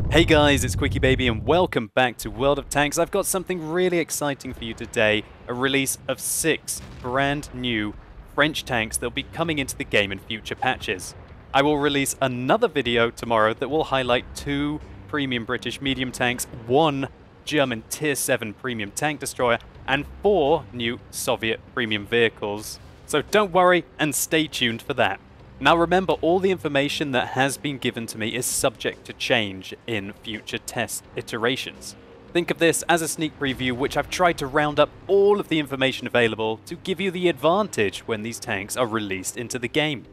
Hey guys, it's QuickyBaby and welcome back to World of Tanks. I've got something really exciting for you today, a release of 6 brand new French tanks that'll be coming into the game in future patches. I will release another video tomorrow that will highlight 2 premium British medium tanks, 1 German Tier 7 premium tank destroyer, and 4 new Soviet premium vehicles. So don't worry and stay tuned for that. Now remember, all the information that has been given to me is subject to change in future test iterations. Think of this as a sneak preview, which I've tried to round up all of the information available to give you the advantage when these tanks are released into the game.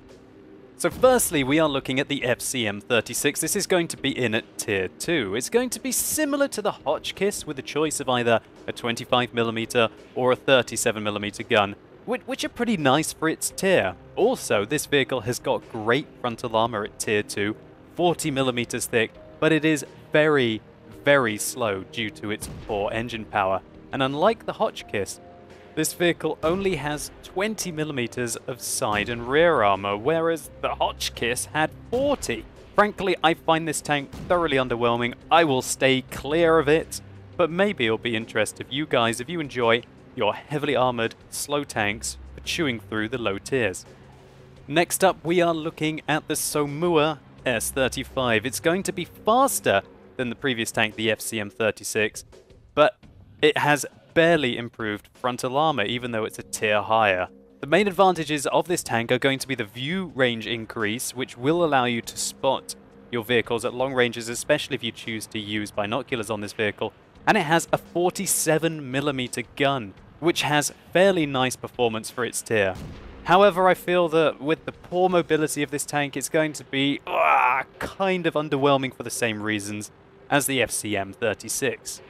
So firstly, we are looking at the FCM36. This is going to be in at Tier 2. It's going to be similar to the Hotchkiss with a choice of either a 25mm or a 37mm gun, which are pretty nice for its tier. Also, this vehicle has got great frontal armor at Tier 2, 40mm thick, but it is very, very slow due to its poor engine power. And unlike the Hotchkiss, this vehicle only has 20mm of side and rear armor, whereas the Hotchkiss had 40. Frankly, I find this tank thoroughly underwhelming. I will stay clear of it, but maybe it'll be interesting for you guys if you enjoy your heavily armored, slow tanks for chewing through the low tiers. Next up, we are looking at the Somua S35. It's going to be faster than the previous tank, the FCM36, but it has barely improved frontal armor, even though it's a tier higher. The main advantages of this tank are going to be the view range increase, which will allow you to spot your vehicles at long ranges, especially if you choose to use binoculars on this vehicle. And it has a 47mm gun, which has fairly nice performance for its tier. However, I feel that with the poor mobility of this tank, it's going to be kind of underwhelming for the same reasons as the FCM36.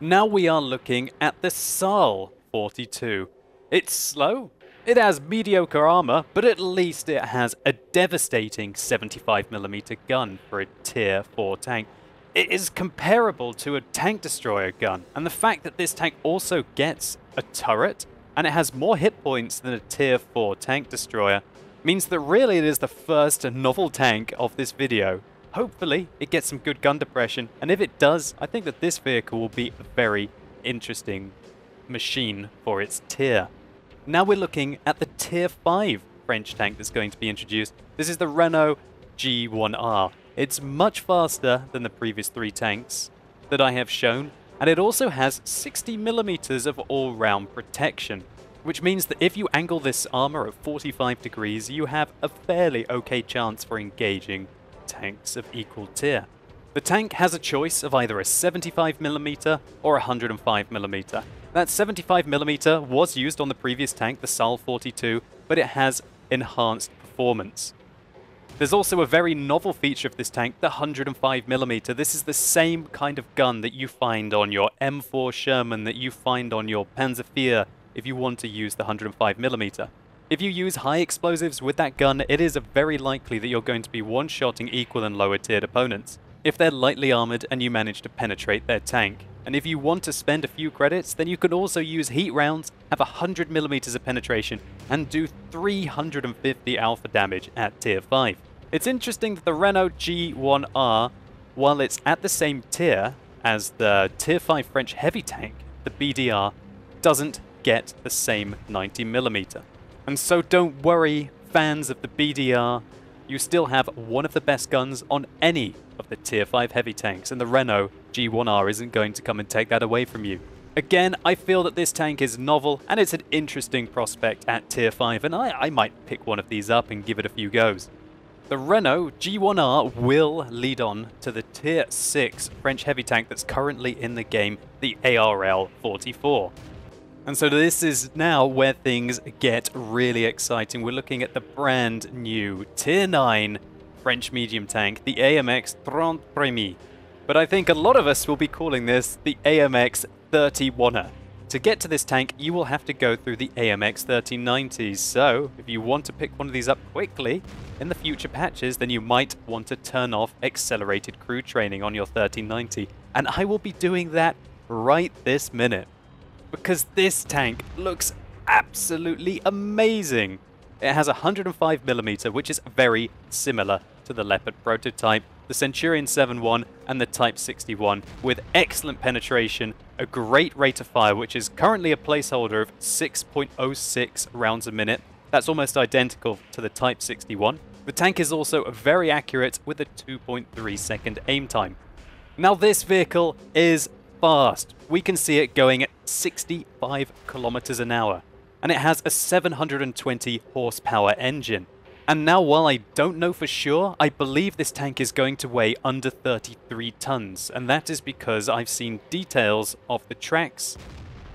Now we are looking at the SARL 42. It's slow, it has mediocre armor, but at least it has a devastating 75mm gun for a tier 4 tank. It is comparable to a tank destroyer gun, and the fact that this tank also gets a turret and it has more hit points than a tier 4 tank destroyer means that really it is the first novel tank of this video. Hopefully it gets some good gun depression, and if it does, I think that this vehicle will be a very interesting machine for its tier. Now we're looking at the tier 5 French tank that's going to be introduced. This is the Renault G1R. It's much faster than the previous 3 tanks that I have shown, and it also has 60mm of all-round protection, which means that if you angle this armor at 45 degrees, you have a fairly okay chance for engaging tanks of equal tier. The tank has a choice of either a 75mm or 105mm. That 75mm was used on the previous tank, the SARL 42, but it has enhanced performance. There's also a very novel feature of this tank, the 105mm. This is the same kind of gun that you find on your M4 Sherman, that you find on your Panzer IV if you want to use the 105mm. If you use high explosives with that gun, it is very likely that you're going to be one-shotting equal and lower tiered opponents if they're lightly armored and you manage to penetrate their tank. And if you want to spend a few credits, then you can also use heat rounds, have 100mm of penetration, and do 350 alpha damage at tier 5. It's interesting that the Renault G1R, while it's at the same tier as the tier 5 French heavy tank, the BDR, doesn't get the same 90mm. And so don't worry, fans of the BDR, you still have one of the best guns on any of the tier 5 heavy tanks, and the Renault G1R isn't going to come and take that away from you. Again, I feel that this tank is novel, and it's an interesting prospect at tier 5, and I might pick one of these up and give it a few goes. The Renault G1R will lead on to the tier 6 French heavy tank that's currently in the game, the ARL 44. And so this is now where things get really exciting. We're looking at the brand new tier 9 French medium tank, the AMX 30 But I think a lot of us will be calling this the AMX 31er. To get to this tank, you will have to go through the AMX 3090s, so if you want to pick one of these up quickly in the future patches, then you might want to turn off accelerated crew training on your 3090, and I will be doing that right this minute, because this tank looks absolutely amazing. It has a 105mm, which is very similar to the Leopard prototype, the Centurion 7.1 and the Type 61, with excellent penetration, a great rate of fire, which is currently a placeholder of 6.06 rounds a minute. That's almost identical to the Type 61. The tank is also very accurate with a 2.3 second aim time. Now this vehicle is fast. We can see it going at 65 kilometers an hour, and it has a 720 horsepower engine. And now, while I don't know for sure, I believe this tank is going to weigh under 33 tons, and that is because I've seen details of the tracks,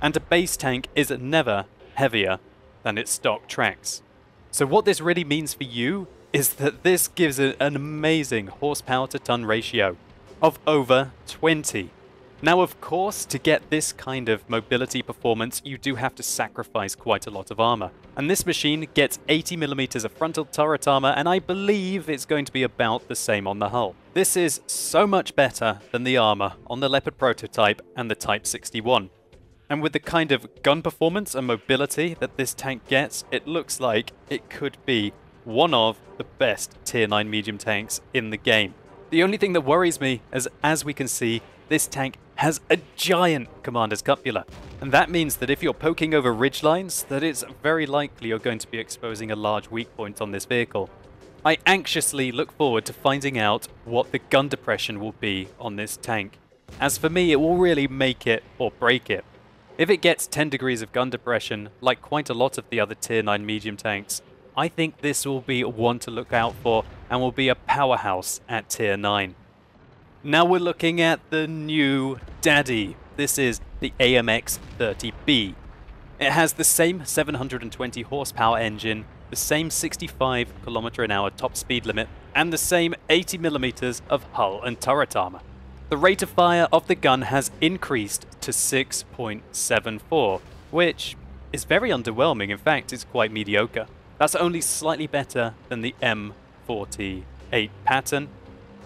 and a base tank is never heavier than its stock tracks. So what this really means for you is that this gives it an amazing horsepower to ton ratio of over 20. Now, of course, to get this kind of mobility performance, you do have to sacrifice quite a lot of armor. And this machine gets 80mm of frontal turret armor, and I believe it's going to be about the same on the hull. This is so much better than the armor on the Leopard prototype and the Type 61. And with the kind of gun performance and mobility that this tank gets, it looks like it could be one of the best Tier 9 medium tanks in the game. The only thing that worries me is, as we can see, this tank has a giant commander's cupula. And that means that if you're poking over ridgelines, that it's very likely you're going to be exposing a large weak point on this vehicle. I anxiously look forward to finding out what the gun depression will be on this tank. As for me, it will really make it or break it. If it gets 10 degrees of gun depression, like quite a lot of the other Tier 9 medium tanks, I think this will be one to look out for and will be a powerhouse at Tier 9. Now we're looking at the new daddy. This is the AMX 30B. It has the same 720 horsepower engine, the same 65 km/h top speed limit, and the same 80mm of hull and turret armor. The rate of fire of the gun has increased to 6.74, which is very underwhelming. In fact, it's quite mediocre. That's only slightly better than the M48 pattern,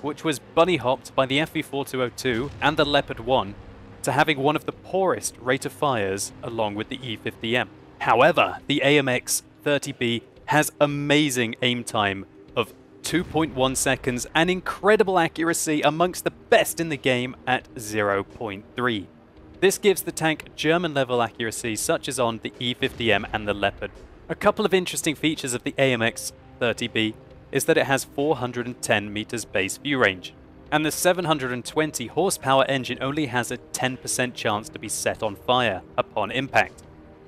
which was bunny-hopped by the FV4202 and the Leopard 1 to having one of the poorest rate of fires along with the E50M. However, the AMX 30B has amazing aim time of 2.1 seconds and incredible accuracy, amongst the best in the game at 0.3. This gives the tank German-level accuracy such as on the E50M and the Leopard. A couple of interesting features of the AMX 30B is that it has 410 meters base view range, and the 720 horsepower engine only has a 10% chance to be set on fire upon impact.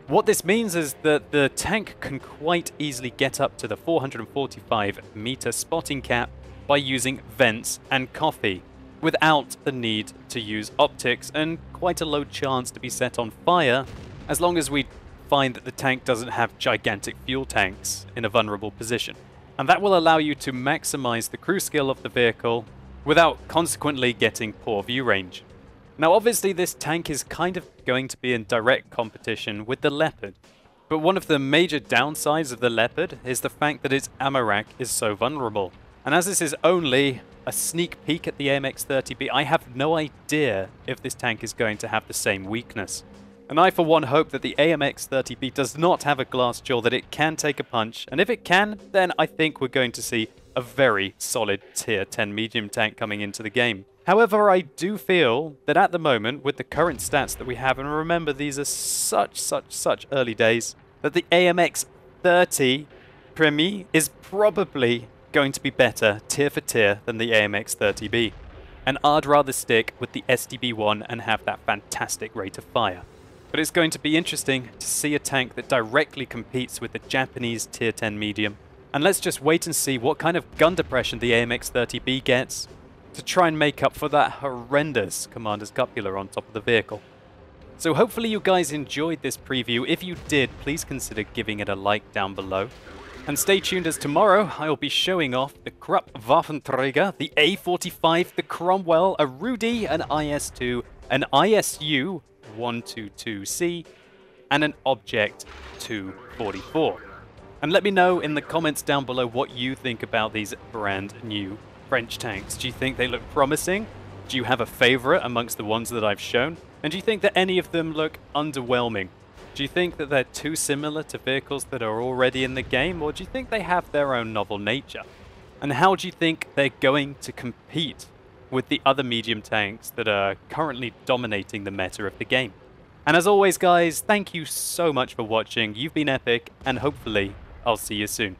What this means is that the tank can quite easily get up to the 445 meter spotting cap by using vents and coffee, without the need to use optics, and quite a low chance to be set on fire, as long as we find that the tank doesn't have gigantic fuel tanks in a vulnerable position. And that will allow you to maximize the crew skill of the vehicle without consequently getting poor view range. Now obviously this tank is kind of going to be in direct competition with the Leopard, but one of the major downsides of the Leopard is the fact that its ammo rack is so vulnerable. And as this is only a sneak peek at the AMX 30B, I have no idea if this tank is going to have the same weakness. And I for one hope that the AMX 30B does not have a glass jaw, that it can take a punch, and if it can, then I think we're going to see a very solid Tier 10 medium tank coming into the game. However, I do feel that at the moment, with the current stats that we have, and remember these are such early days, that the AMX 30 Premier is probably going to be better tier for tier than the AMX 30B. And I'd rather stick with the SDB1 and have that fantastic rate of fire. But it's going to be interesting to see a tank that directly competes with the Japanese Tier 10 medium. And let's just wait and see what kind of gun depression the AMX 30B gets to try and make up for that horrendous commander's cupula on top of the vehicle. So hopefully you guys enjoyed this preview. If you did, please consider giving it a like down below. And stay tuned, as tomorrow I will be showing off the Krupp Waffenträger, the A45, the Cromwell, a Rudy, an IS-2, an ISU 122C, and an Object 244. And let me know in the comments down below what you think about these brand new French tanks. Do you think they look promising? Do you have a favorite amongst the ones that I've shown? And do you think that any of them look underwhelming? Do you think that they're too similar to vehicles that are already in the game, or do you think they have their own novel nature? And how do you think they're going to compete with the other medium tanks that are currently dominating the meta of the game? And as always, guys, thank you so much for watching. You've been epic, and hopefully I'll see you soon.